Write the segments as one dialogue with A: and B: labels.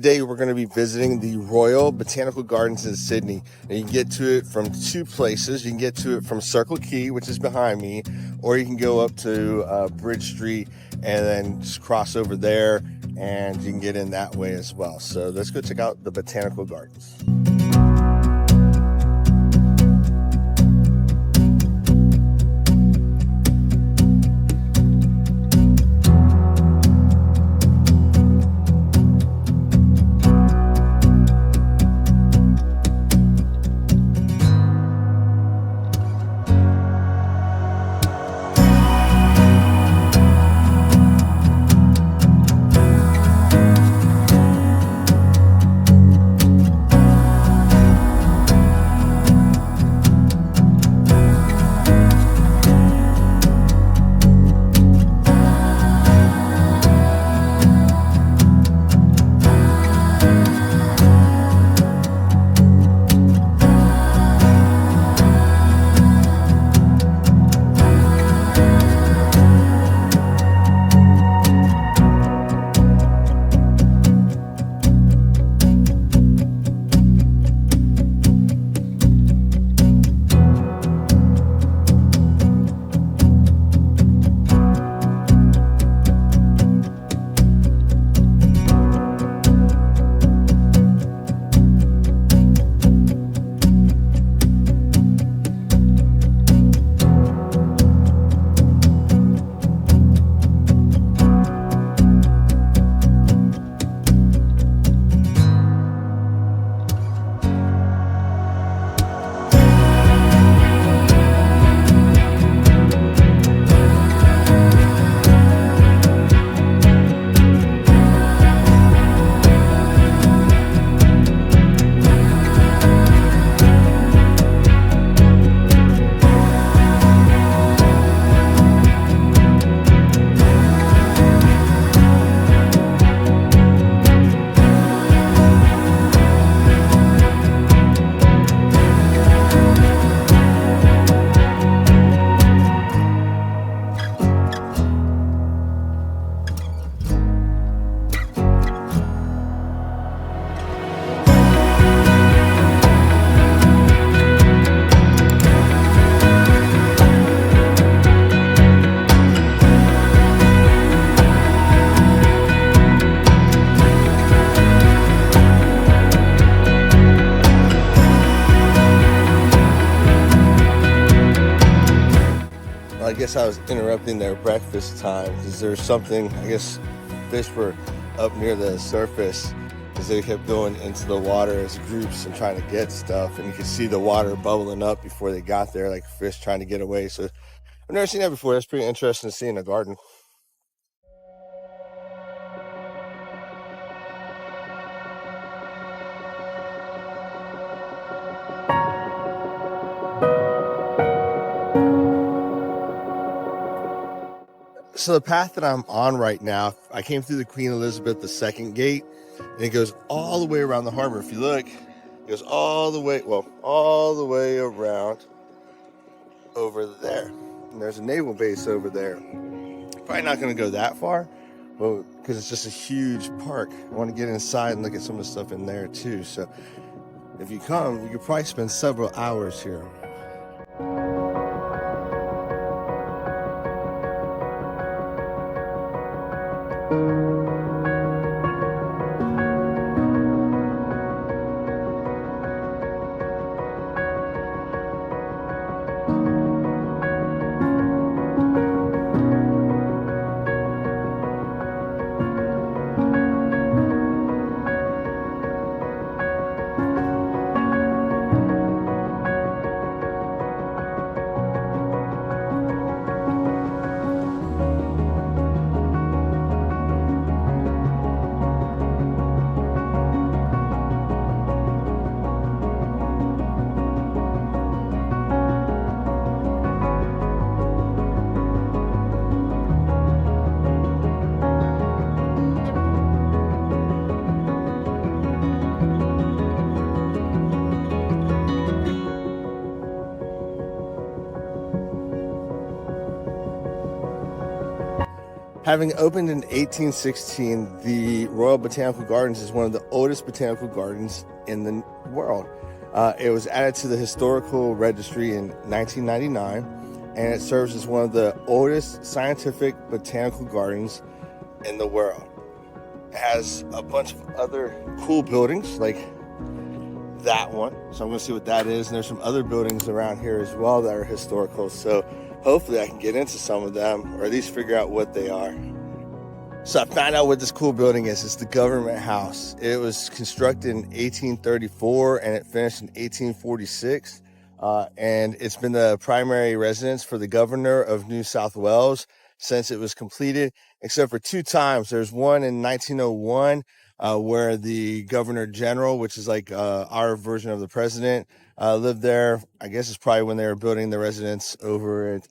A: today we're going to be visiting the Royal Botanic Gardens in Sydney. And you can get to it from two places. You can get to it from Circular Quay, which is behind me, or you can go up to Bridge Street and then just cross over there, and you can get in that way as well. So let's go check out the Botanical Gardens. I guess I was interrupting their breakfast time because there's something, I guess fish were up near the surface because they kept going into the water as groups and trying to get stuff, and you could see the water bubbling up before they got there, like fish trying to get away. So I've never seen that before. That's pretty interesting to see in a garden. So the path that I'm on right now, I came through the Queen Elizabeth II gate, and it goes all the way around the harbor. If you look, it goes all the way around over there. And there's a naval base over there. Probably not going to go that far, well, because it's just a huge park. I want to get inside and look at some of the stuff in there too. So if you come, you could probably spend several hours here. Having opened in 1816, the Royal Botanic Gardens is one of the oldest botanical gardens in the world. It was added to the historical registry in 1999, and it serves as one of the oldest scientific botanical gardens in the world. It has a bunch of other cool buildings like that one, so I'm going to see what that is. And there's some other buildings around here as well that are historical, so hopefully I can get into some of them, or at least figure out what they are. So I found out what this cool building is. It's the government house. It was constructed in 1834 and it finished in 1846. And it's been the primary residence for the governor of New South Wales since it was completed, except for 2 times. There's one in 1901 where the governor general, which is like our version of the president, lived there. I guess it's probably when they were building the residence over at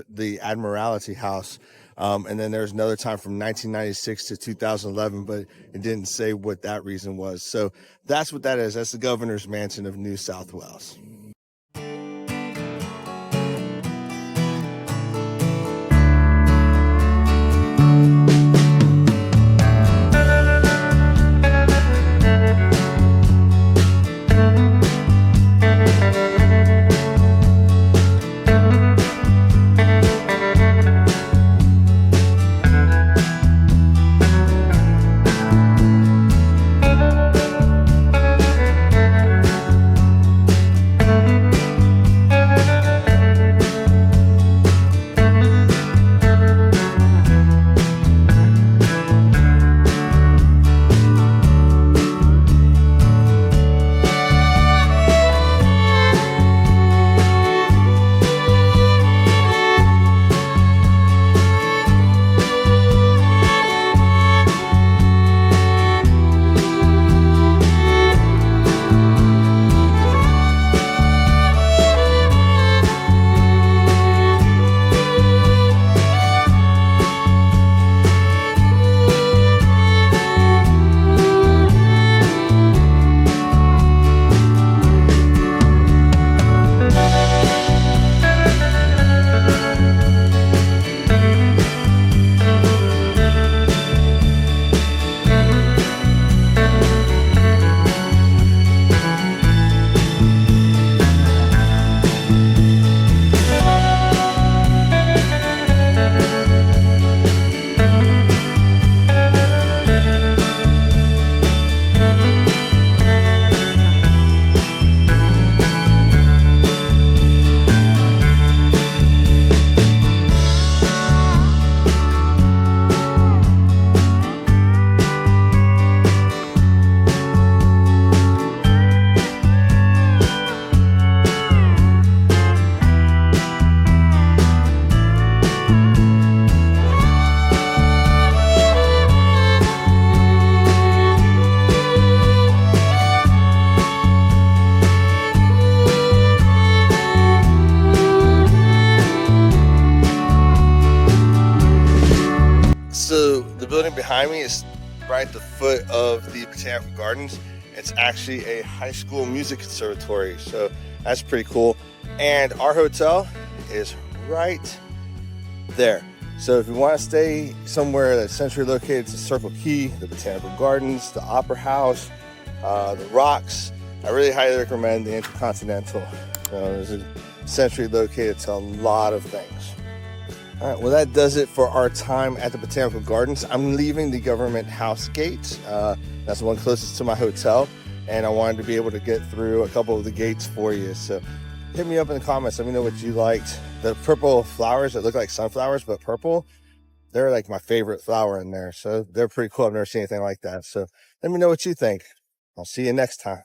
A: the Admiralty House. And then there's another time from 1996 to 2011, but it didn't say what that reason was. So that's what that is. That's the governor's mansion of New South Wales. So the building behind me is right at the foot of the Botanical Gardens. It's actually a high school music conservatory, so that's pretty cool. And our hotel is right there. So if you want to stay somewhere that's centrally located, to Circular Quay, the Botanical Gardens, the Opera House, the Rocks, I really highly recommend the Intercontinental. It's centrally located to a lot of things. All right, well, that does it for our time at the Botanical Gardens. I'm leaving the government house gate. That's the one closest to my hotel, and I wanted to be able to get through a couple of the gates for you. So hit me up in the comments. Let me know what you liked. The purple flowers that look like sunflowers but purple, they're like my favorite flower in there. So they're pretty cool. I've never seen anything like that. So let me know what you think. I'll see you next time.